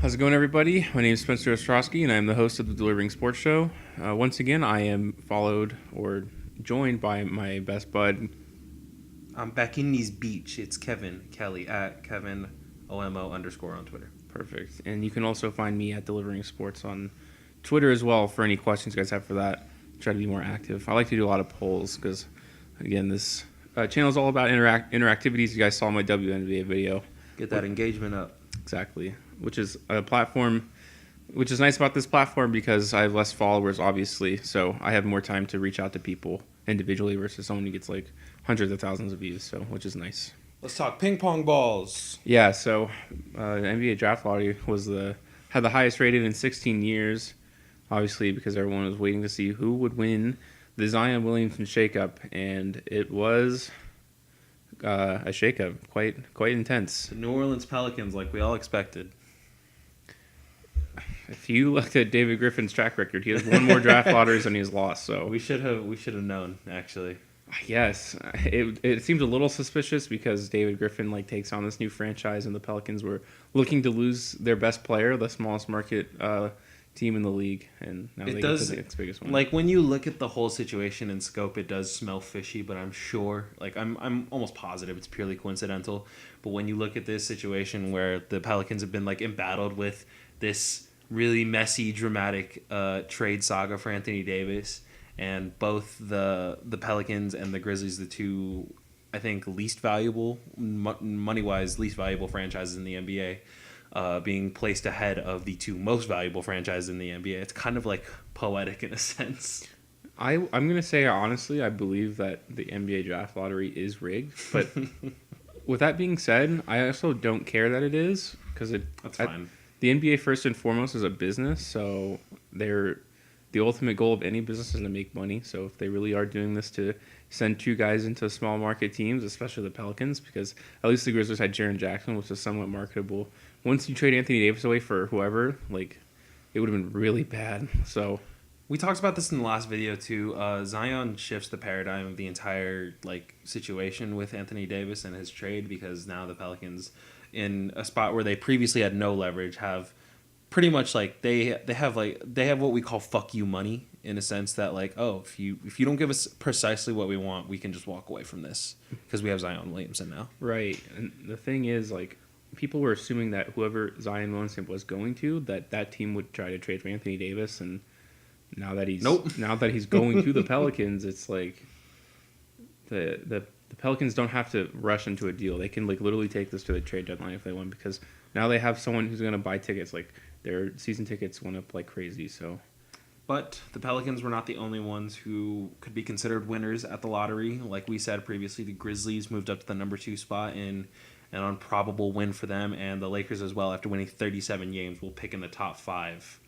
How's it going, everybody? My name is Spencer Ostrowski, and I'm the host of the Delivering Sports Show. Once again, I am followed or joined by my best bud. I'm back in these beach. It's Kevin Kelly at Kevin OMO _ on Twitter. Perfect. And you can also find me at Delivering Sports on Twitter as well for any questions you guys have for that. Try to be more active. I like to do a lot of polls because, again, this channel is all about interactivities. You guys saw my WNBA video. Get that engagement up. Exactly. Which is a platform, which is nice about this platform because I have less followers, obviously. So I have more time to reach out to people individually versus someone who gets like hundreds of thousands of views. So, which is nice. Let's talk ping pong balls. Yeah. So, the NBA draft lottery had the highest rated in 16 years, obviously because everyone was waiting to see who would win the Zion Williamson shakeup, and it was a shakeup, quite intense. The New Orleans Pelicans, like we all expected. If you looked at David Griffin's track record, he has won more draft lotteries than he's lost. So We should have known, actually. yes, it seems a little suspicious because David Griffin takes on this new franchise, and the Pelicans were looking to lose their best player, the smallest market team in the league, and now they get to the next biggest one. Like when you look at the whole situation in scope, it does smell fishy. But I'm sure, I'm almost positive it's purely coincidental. But when you look at this situation where the Pelicans have been embattled with this really messy, dramatic trade saga for Anthony Davis, and both the Pelicans and the Grizzlies, the two, I think, least valuable, money-wise, least valuable franchises in the NBA, being placed ahead of the two most valuable franchises in the NBA. It's kind of poetic in a sense. I'm going to say, honestly, I believe that the NBA draft lottery is rigged. But with that being said, I also don't care that it is because That's fine. The NBA, first and foremost, is a business, so the ultimate goal of any business is to make money. So if they really are doing this to send two guys into small market teams, especially the Pelicans, because at least the Grizzlies had Jaren Jackson, which is somewhat marketable. Once you trade Anthony Davis away for whoever, it would have been really bad. So We talked about this in the last video too. Zion shifts the paradigm of the entire situation with Anthony Davis and his trade, because now the Pelicans, in a spot where they previously had no leverage, have pretty much they have what we call fuck you money, in a sense that if you don't give us precisely what we want, we can just walk away from this because we have Zion Williamson now. right, and the thing is, people were assuming that whoever Zion Williamson was going to, that team would try to trade for Anthony Davis, and now that he's going to the Pelicans, it's the Pelicans don't have to rush into a deal. They can literally take this to the trade deadline if they want, because now they have someone who's going to buy tickets. Their season tickets went up like crazy. So, but the Pelicans were not the only ones who could be considered winners at the lottery. Like we said previously, the Grizzlies moved up to the number 2 spot in an improbable win for them, and the Lakers as well, after winning 37 games, will pick in the top 5.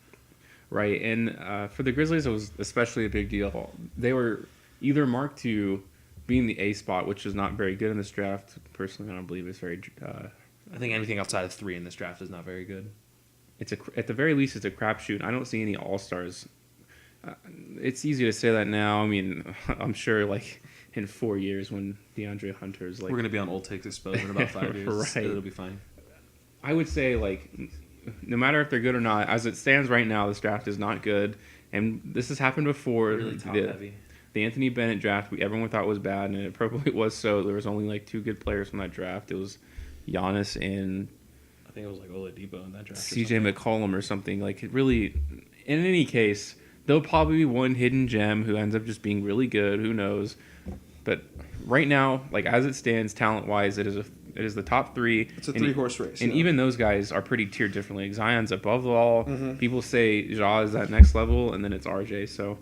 Right, and for the Grizzlies, it was especially a big deal. They were either marked to be in the A spot, which is not very good in this draft. Personally, I don't believe it's very. I think anything outside of 3 in this draft is not very good. At the very least, it's a crapshoot. I don't see any All-Stars. It's easy to say that now. I mean, I'm sure in 4 years when DeAndre Hunter's we're going to be on Old Takes Exposed in about 5 years. Right. It'll be fine. I would say no matter if they're good or not, as it stands right now, this draft is not good, and this has happened before. Really top heavy. The Anthony Bennett draft, everyone thought was bad, and it probably was so. There was only 2 good players from that draft. It was Giannis and I think it was Oladipo in that draft. CJ McCollum or something. It really, in any case, there'll probably be one hidden gem who ends up just being really good. Who knows? But right now, as it stands, talent-wise, it is the top 3. It's a 3-horse race. And even those guys are pretty tiered differently. Zion's above the all. Mm-hmm. People say Ja is that next level, and then it's RJ. So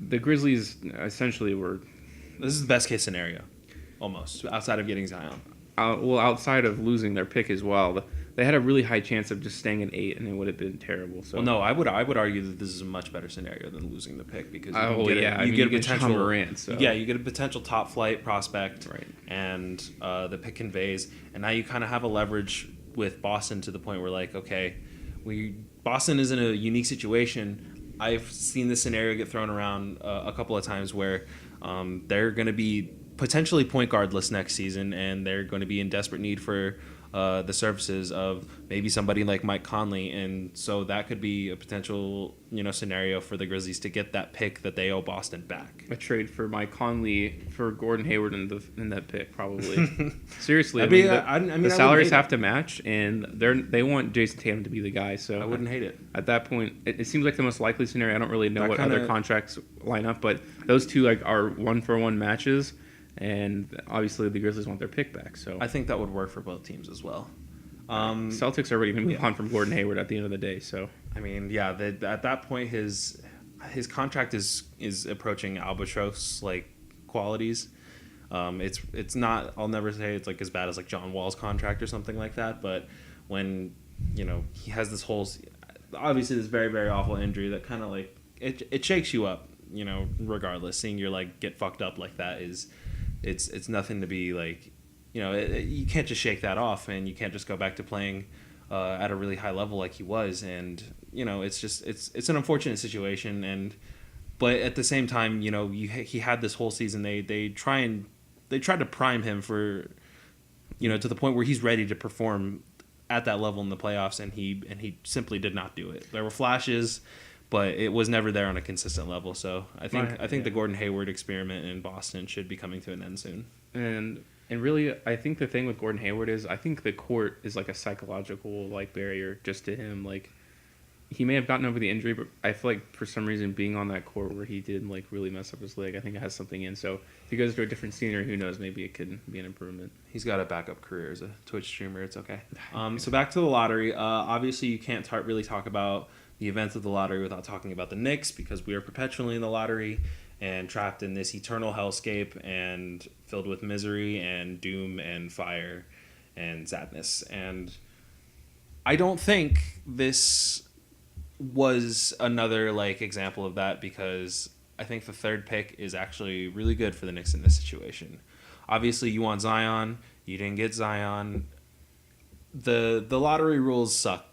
the Grizzlies essentially were... This is the best case scenario, almost, outside of getting Zion. Outside of losing their pick as well. They had a really high chance of just staying at 8, and it would have been terrible. So. Well, no, I would argue that this is a much better scenario than losing the pick, because you get a potential Morant. So. Yeah, you get a potential top flight prospect, right? And the pick conveys, and now you kind of have a leverage with Boston to the point where okay, Boston is in a unique situation. I've seen this scenario get thrown around a couple of times where they're going to be potentially point guardless next season, and they're going to be in desperate need for the services of maybe somebody like Mike Conley, and so that could be a potential scenario for the Grizzlies to get that pick that they owe Boston back. A trade for Mike Conley for Gordon Hayward in that pick, probably. Seriously, the salaries have to match, and they want Jason Tatum to be the guy. So I wouldn't hate it. At that point, it seems like the most likely scenario. I don't really know That what other contracts line up, but those two are 1-for-1 matches, and obviously the Grizzlies want their pick back. So I think that would work for both teams as well. Celtics are already going to move on from Gordon Hayward at the end of the day. So I mean, yeah, at that point his contract is approaching albatross like qualities. It's not. I'll never say it's like as bad as like John Wall's contract or something like that. But when he has this whole, obviously this very very awful injury that kind of like it shakes you up. Regardless, seeing your leg get fucked up like that it's nothing to be like. You can't just shake that off, and you can't just go back to playing at a really high level like he was. And it's just it's an unfortunate situation. But at the same time, he had this whole season. They tried to prime him for, to the point where he's ready to perform at that level in the playoffs, and he simply did not do it. There were flashes, but it was never there on a consistent level. So I think the Gordon Hayward experiment in Boston should be coming to an end soon. And really, I think the thing with Gordon Hayward is I think the court is like a psychological like barrier just to him. Like he may have gotten over the injury, but I feel like for some reason being on that court where he did like really mess up his leg, I think it has something in. So if he goes to a different scenery, who knows? Maybe it could be an improvement. He's got a backup career as a Twitch streamer. It's okay. So back to the lottery. Obviously, you can't really talk about the events of the lottery without talking about the Knicks because we are perpetually in the lottery and trapped in this eternal hellscape and filled with misery and doom and fire and sadness. And I don't think this was another like example of that because I think the third pick is actually really good for the Knicks in this situation. Obviously, you want Zion. You didn't get Zion. The lottery rules suck.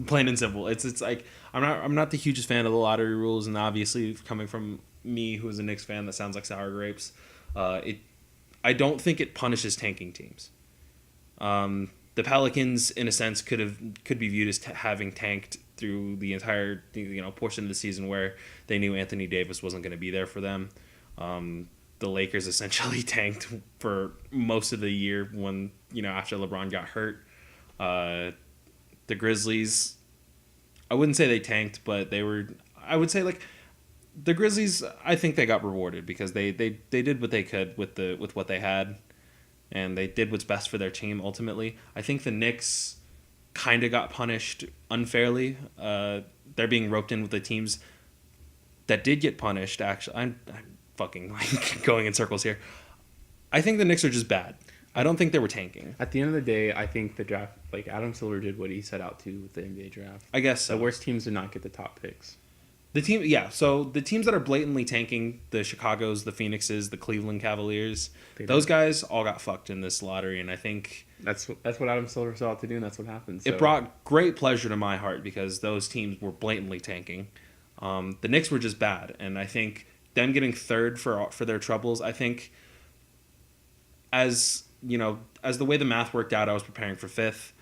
Plain and simple. It's like I'm not the hugest fan of the lottery rules, and obviously coming from me, who is a Knicks fan, that sounds like sour grapes. I don't think it punishes tanking teams. The Pelicans, in a sense, could be viewed as having tanked through the entire portion of the season where they knew Anthony Davis wasn't going to be there for them. The Lakers essentially tanked for most of the year when after LeBron got hurt. The Grizzlies, I wouldn't say they tanked, but I would say like the Grizzlies, I think they got rewarded because they did what they could with what they had, and they did what's best for their team ultimately. I think the Knicks kind of got punished unfairly. They're being roped in with the teams that did get punished. Actually, I'm fucking like going in circles here. I think the Knicks are just bad. I don't think they were tanking. At the end of the day, I think the draft, like Adam Silver did what he set out to with the NBA draft. I guess so. The worst teams did not get the top picks. So the teams that are blatantly tanking, the Chicagos, the Phoenixes, the Cleveland Cavaliers, those guys all got fucked in this lottery, and I think that's what Adam Silver set out to do, and that's what happened. So. It brought great pleasure to my heart because those teams were blatantly tanking. The Knicks were just bad, and I think them getting third for their troubles, I think as the way the math worked out, I was preparing for fifth.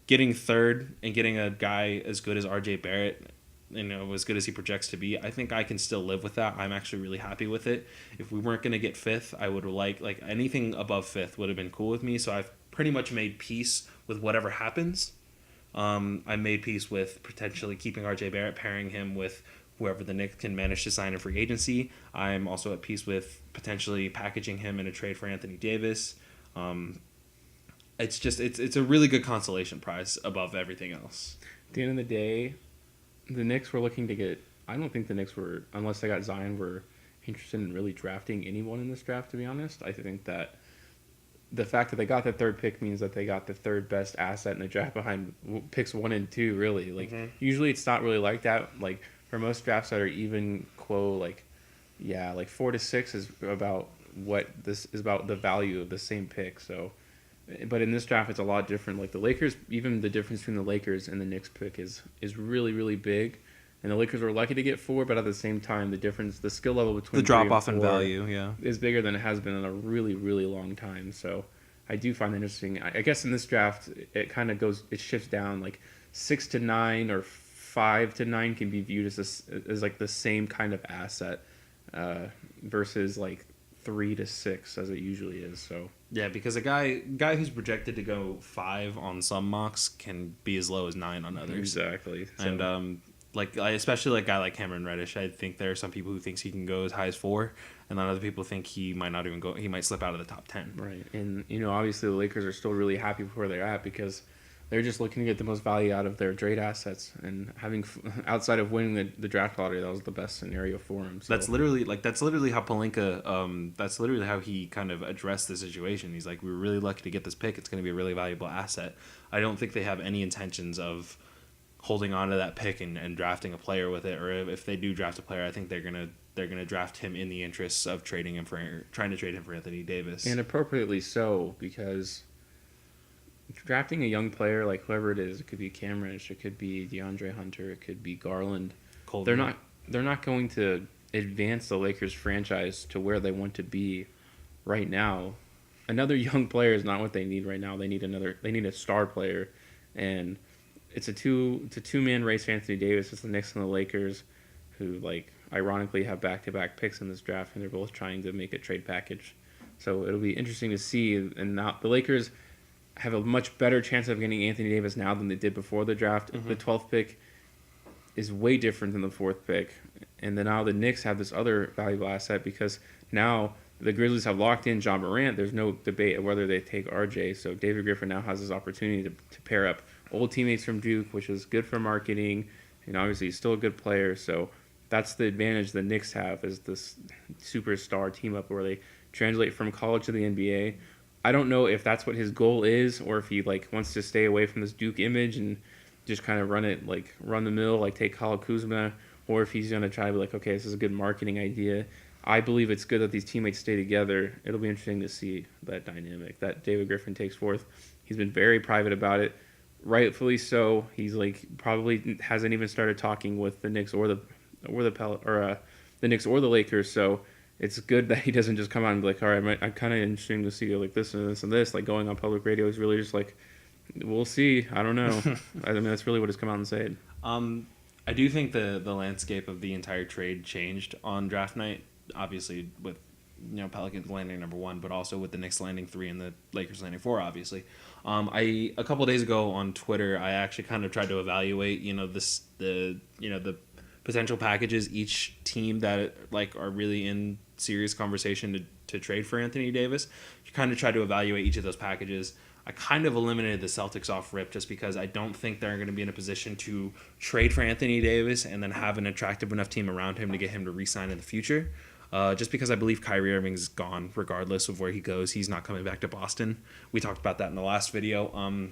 Getting third and getting a guy as good as RJ Barrett, as good as he projects to be, I think I can still live with that. I'm actually really happy with it. If we weren't going to get fifth, I would like anything above fifth would have been cool with me. So I've pretty much made peace with whatever happens. I made peace with potentially keeping RJ Barrett, pairing him with whoever the Knicks can manage to sign in free agency. I'm also at peace with potentially packaging him in a trade for Anthony Davis. It's a really good consolation prize above everything else. At the end of the day, the Knicks were looking to get. I don't think the Knicks were, unless they got Zion, were interested in really drafting anyone in this draft. To be honest, I think that the fact that they got the third pick means that they got the third best asset in the draft behind picks 1 and 2. Really, usually it's not really like that. Like for most drafts that are even quo, like 4 to 6 is about what this is about the value of the same pick. So. But in this draft, it's a lot different. Like the Lakers, even the difference between the Lakers and the Knicks pick is really, really big. And the Lakers were lucky to get 4, but at the same time, the skill level between the drop off in value, is bigger than it has been in a really, really long time. So I do find interesting. I guess in this draft, it kind of goes, it shifts down like 6 to 9 or 5 to 9 can be viewed as like the same kind of asset versus like 3 to 6 as it usually is. So Yeah, because a guy who's projected to go 5 on some mocks can be as low as 9 on others. exactly. So, And especially like a guy like Cameron Reddish, I think there are some people who thinks he can go as high as 4, and then other people think he might not even go. He might slip out of the top 10. right, and obviously the Lakers are still really happy with where they're at because they're just looking to get the most value out of their trade assets, and having outside of winning the draft lottery, that was the best scenario for him. So. That's literally how Pelinka. That's literally how he kind of addressed the situation. He's like, we were really lucky to get this pick. It's going to be a really valuable asset. I don't think they have any intentions of holding on to that pick and drafting a player with it, or if they do draft a player, I think they're gonna draft him in the interests of trying to trade him for Anthony Davis. And appropriately so, because drafting a young player like whoever it is, it could be Cam Reddish, it could be DeAndre Hunter, it could be Garland. They're not going to advance the Lakers franchise to where they want to be right now. Another young player is not what they need right now. They need a star player, and it's a two-man race for Anthony Davis. It's the Knicks and the Lakers, who like ironically have back-to-back picks in this draft, and they're both trying to make a trade package. So it'll be interesting to see. And now the Lakers have a much better chance of getting Anthony Davis now than they did before the draft. Mm-hmm. The 12th pick is way different than the 4th pick, and then now the Knicks have this other valuable asset because now the Grizzlies have locked in John Morant. There's no debate of whether they take RJ. So David Griffin now has this opportunity to pair up old teammates from Duke, which is good for marketing, and obviously he's still a good player. So that's the advantage the Knicks have, is this superstar team up where they translate from college to the NBA. I don't know if that's what his goal is, or if he like wants to stay away from this Duke image and just kind of run the mill, like take Kyle Kuzma, or if he's going to try to be like, okay, this is a good marketing idea. I believe it's good that these teammates stay together. It'll be interesting to see that dynamic that David Griffin takes forth. He's been very private about it, rightfully so. He's like probably hasn't even started talking with the Knicks or the Knicks or the Lakers. So it's good that he doesn't just come out and be like, all right, I'm kind of interesting to see like this and this and this. Like going on public radio is really just like, we'll see. I don't know. I mean, that's really what he's come out and said. I do think the landscape of the entire trade changed on draft night. Obviously, with Pelicans landing number 1, but also with the Knicks landing 3 and the Lakers landing 4. Obviously, a couple days ago on Twitter, I actually kind of tried to evaluate the potential packages each team that like are really in serious conversation to trade for Anthony Davis. You kind of try to evaluate each of those packages. I kind of eliminated the Celtics off rip just because I don't think they're going to be in a position to trade for Anthony Davis and then have an attractive enough team around him to get him to re-sign in the future. Just because I believe Kyrie Irving's gone regardless of where he goes. He's not coming back to Boston. We talked about that in the last video.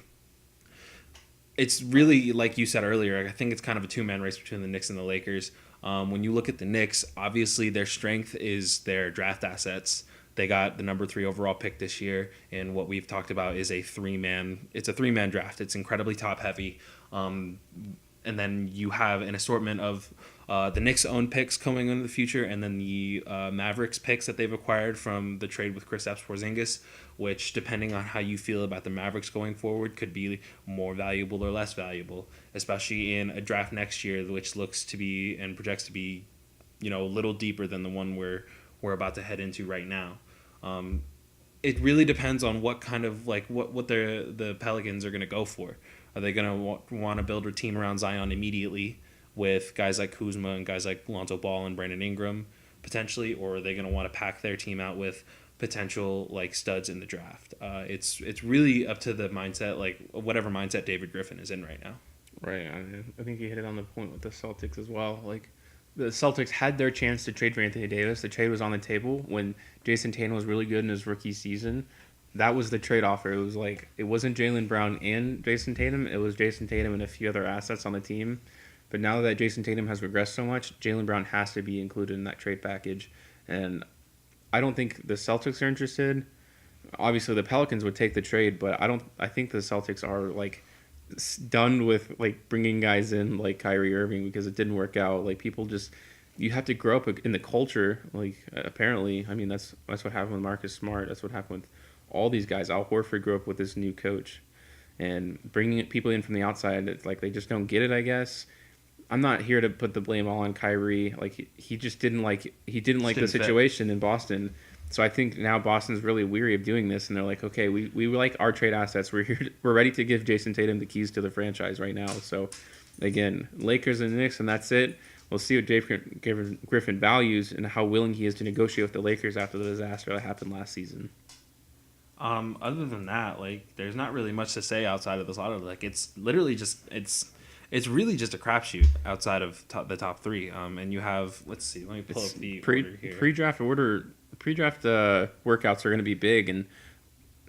It's really, like you said earlier, I think it's kind of a two-man race between the Knicks and the Lakers. When you look at the Knicks, obviously their strength is their draft assets. They got the number 3 overall pick this year, and what we've talked about is a three-man draft. It's incredibly top-heavy. And then you have an assortment of the Knicks' own picks coming in the future, and then the Mavericks picks that they've acquired from the trade with Kristaps Porzingis, which, depending on how you feel about the Mavericks going forward, could be more valuable or less valuable, especially in a draft next year, which looks to be and projects to be, a little deeper than the one we're about to head into right now. It really depends on what kind of what the Pelicans are going to go for. Are they going to want to build a team around Zion immediately with guys like Kuzma and guys like Lonzo Ball and Brandon Ingram potentially, or are they going to want to pack their team out with potential studs in the draft? It's really up to the mindset, whatever mindset David Griffin is in right now. Right. I think you hit it on the point with the Celtics as well. The Celtics had their chance to trade for Anthony Davis. The trade was on the table when Jason Tatum was really good in his rookie season. That was the trade offer. It was it wasn't Jaylen Brown and Jason Tatum. It was Jason Tatum and a few other assets on the team. But now that Jason Tatum has regressed so much, Jaylen Brown has to be included in that trade package. And I don't think the Celtics are interested. Obviously, the Pelicans would take the trade, but I think the Celtics are done with bringing guys in like Kyrie Irving because it didn't work out. People just, you have to grow up in the culture. Apparently, I mean that's what happened with Marcus Smart. That's what happened with all these guys. Al Horford grew up with this new coach, and bringing people in from the outside, it's like they just don't get it, I guess. I'm not here to put the blame all on Kyrie. Like he just didn't like the didn't fit. situation in Boston. So I think now Boston's really weary of doing this, and they're like, okay, we like our trade assets. We're ready to give Jason Tatum the keys to the franchise right now. So again, Lakers and Knicks, and that's it. We'll see what Griffin values and how willing he is to negotiate with the Lakers after the disaster that happened last season. Other than that, like, there's not really much to say outside of this lottery. Like, it's literally just it's really just a crapshoot outside of the top three. And you have, let's see, let me pull up the order here. Pre-draft workouts are going to be big, and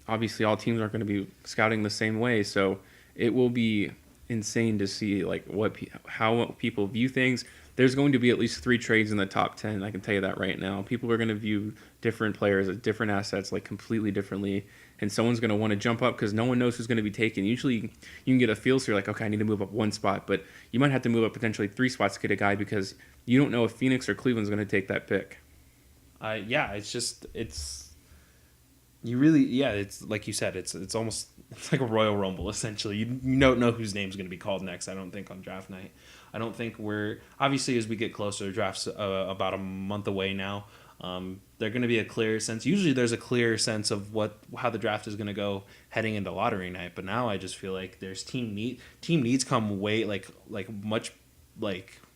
obviously all teams aren't going to be scouting the same way. So it will be insane to see like how people view things. There's going to be at least 3 trades in the top 10. I can tell you that right now. People are going to view different players as different assets, like completely differently. And someone's going to want to jump up because no one knows who's going to be taken. Usually you can get a feel, so you're like, okay, I need to move up 1 spot. But you might have to move up potentially 3 spots to get a guy because you don't know if Phoenix or Cleveland's going to take that pick. It's like you said, it's almost it's like a Royal Rumble essentially. You don't know whose name's going to be called next. I don't think on draft night. I don't think we're obviously as we get closer, draft's about a month away now. They're going to be a clear sense. Usually, there's a clear sense of how the draft is going to go heading into lottery night. But now I just feel like there's team needs come way much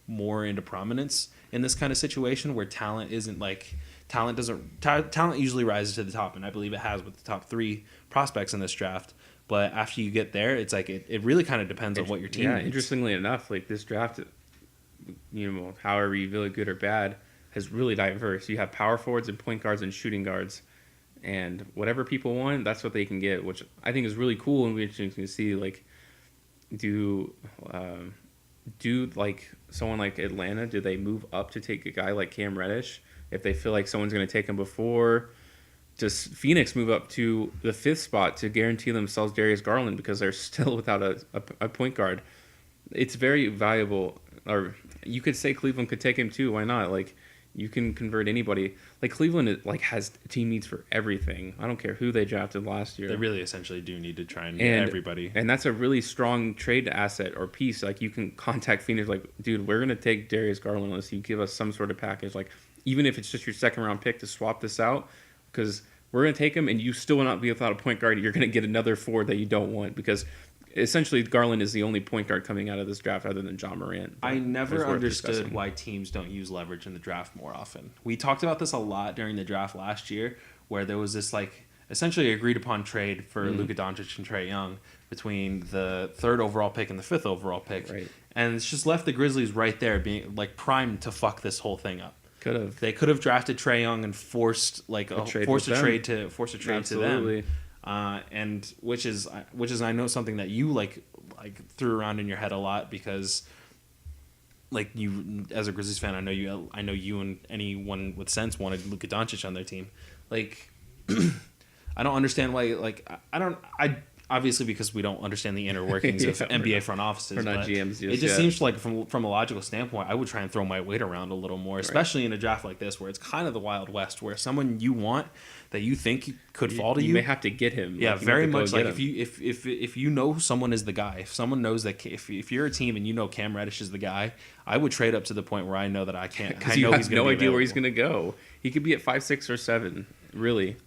more into prominence in this kind of situation where talent usually rises to the top, and I believe it has with the top 3 prospects in this draft. But after you get there, it's like it really kind of depends on what your team needs. Interestingly enough, like this draft, however you feel it, good or bad, is really diverse. You have power forwards and point guards and shooting guards, and whatever people want, that's what they can get, which I think is really cool and interesting to see. Like, do like someone like Atlanta, do they move up to take a guy like Cam Reddish if they feel like someone's going to take him before? Does Phoenix move up to the 5th spot to guarantee themselves Darius Garland because they're still without a point guard? It's very valuable. Or you could say Cleveland could take him too. Why not? Like, you can convert anybody. Like, Cleveland has team needs for everything. I don't care who they drafted last year. They really essentially do need to try and get everybody. And that's a really strong trade asset or piece. Like, you can contact Phoenix like, dude, we're going to take Darius Garland unless you give us some sort of package. Like, even if it's just your 2nd round pick to swap this out, because we're going to take him and you still will not be without a point guard. You're going to get another forward that you don't want because essentially Garland is the only point guard coming out of this draft other than John Morant. I never understood why teams don't use leverage in the draft more often. We talked about this a lot during the draft last year where there was this essentially agreed upon trade for Luka Doncic and Trae Young between the 3rd overall pick and the 5th overall pick. Right. And it's just left the Grizzlies right there being primed to fuck this whole thing up. They could have drafted Trae Young and forced a trade to them, and which is I know something that you threw around in your head a lot because you as a Grizzlies fan I know you and anyone with sense wanted Luka Doncic on their team. I don't understand why I obviously because we don't understand the inner workings of NBA front offices. We're not GMs. It just seems like from a logical standpoint, I would try and throw my weight around a little more, especially in a draft like this where it's kind of the Wild West, where someone you want that you think could fall to you, you may have to get him. Yeah, very much. Like if you know someone is the guy, if someone knows that if you're a team and you know Cam Reddish is the guy, I would trade up to the point where I know that I can't. Because you have no idea where he's going to go. He could be at 5, 6, or 7. Really.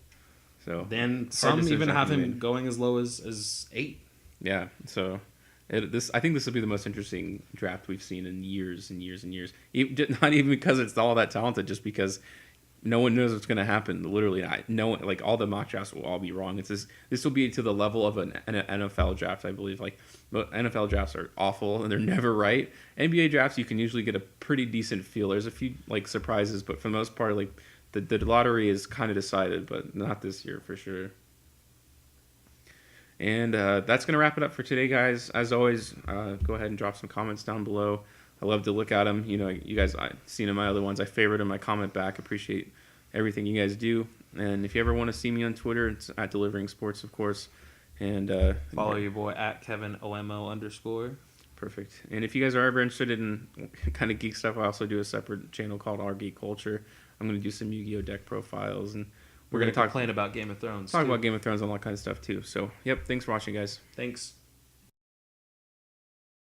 So then some even have him going as low as 8. Yeah, so I think this will be the most interesting draft we've seen in years and years and years. Not even because it's all that talented, just because no one knows what's going to happen. Literally, all the mock drafts will all be wrong. This will be to the level of an NFL draft, I believe. NFL drafts are awful and they're never right. NBA drafts, you can usually get a pretty decent feel. There's a few surprises, but for the most part, the lottery is kind of decided, but not this year for sure. And that's going to wrap it up for today, guys. As always, go ahead and drop some comments down below. I love to look at them. You guys, I've seen in my other ones. I favorite them. I comment back. Appreciate everything you guys do. And if you ever want to see me on Twitter, it's at Delivering Sports, of course. And follow your boy at KevinOMO_. Perfect. And if you guys are ever interested in kind of geek stuff, I also do a separate channel called Our Geek Culture. I'm going to do some Yu-Gi-Oh! Deck profiles and We're gonna gonna talk complain about Game of Thrones. talk too. about Game of Thrones and all that kind of stuff too. So, yep. Thanks for watching, guys. Thanks.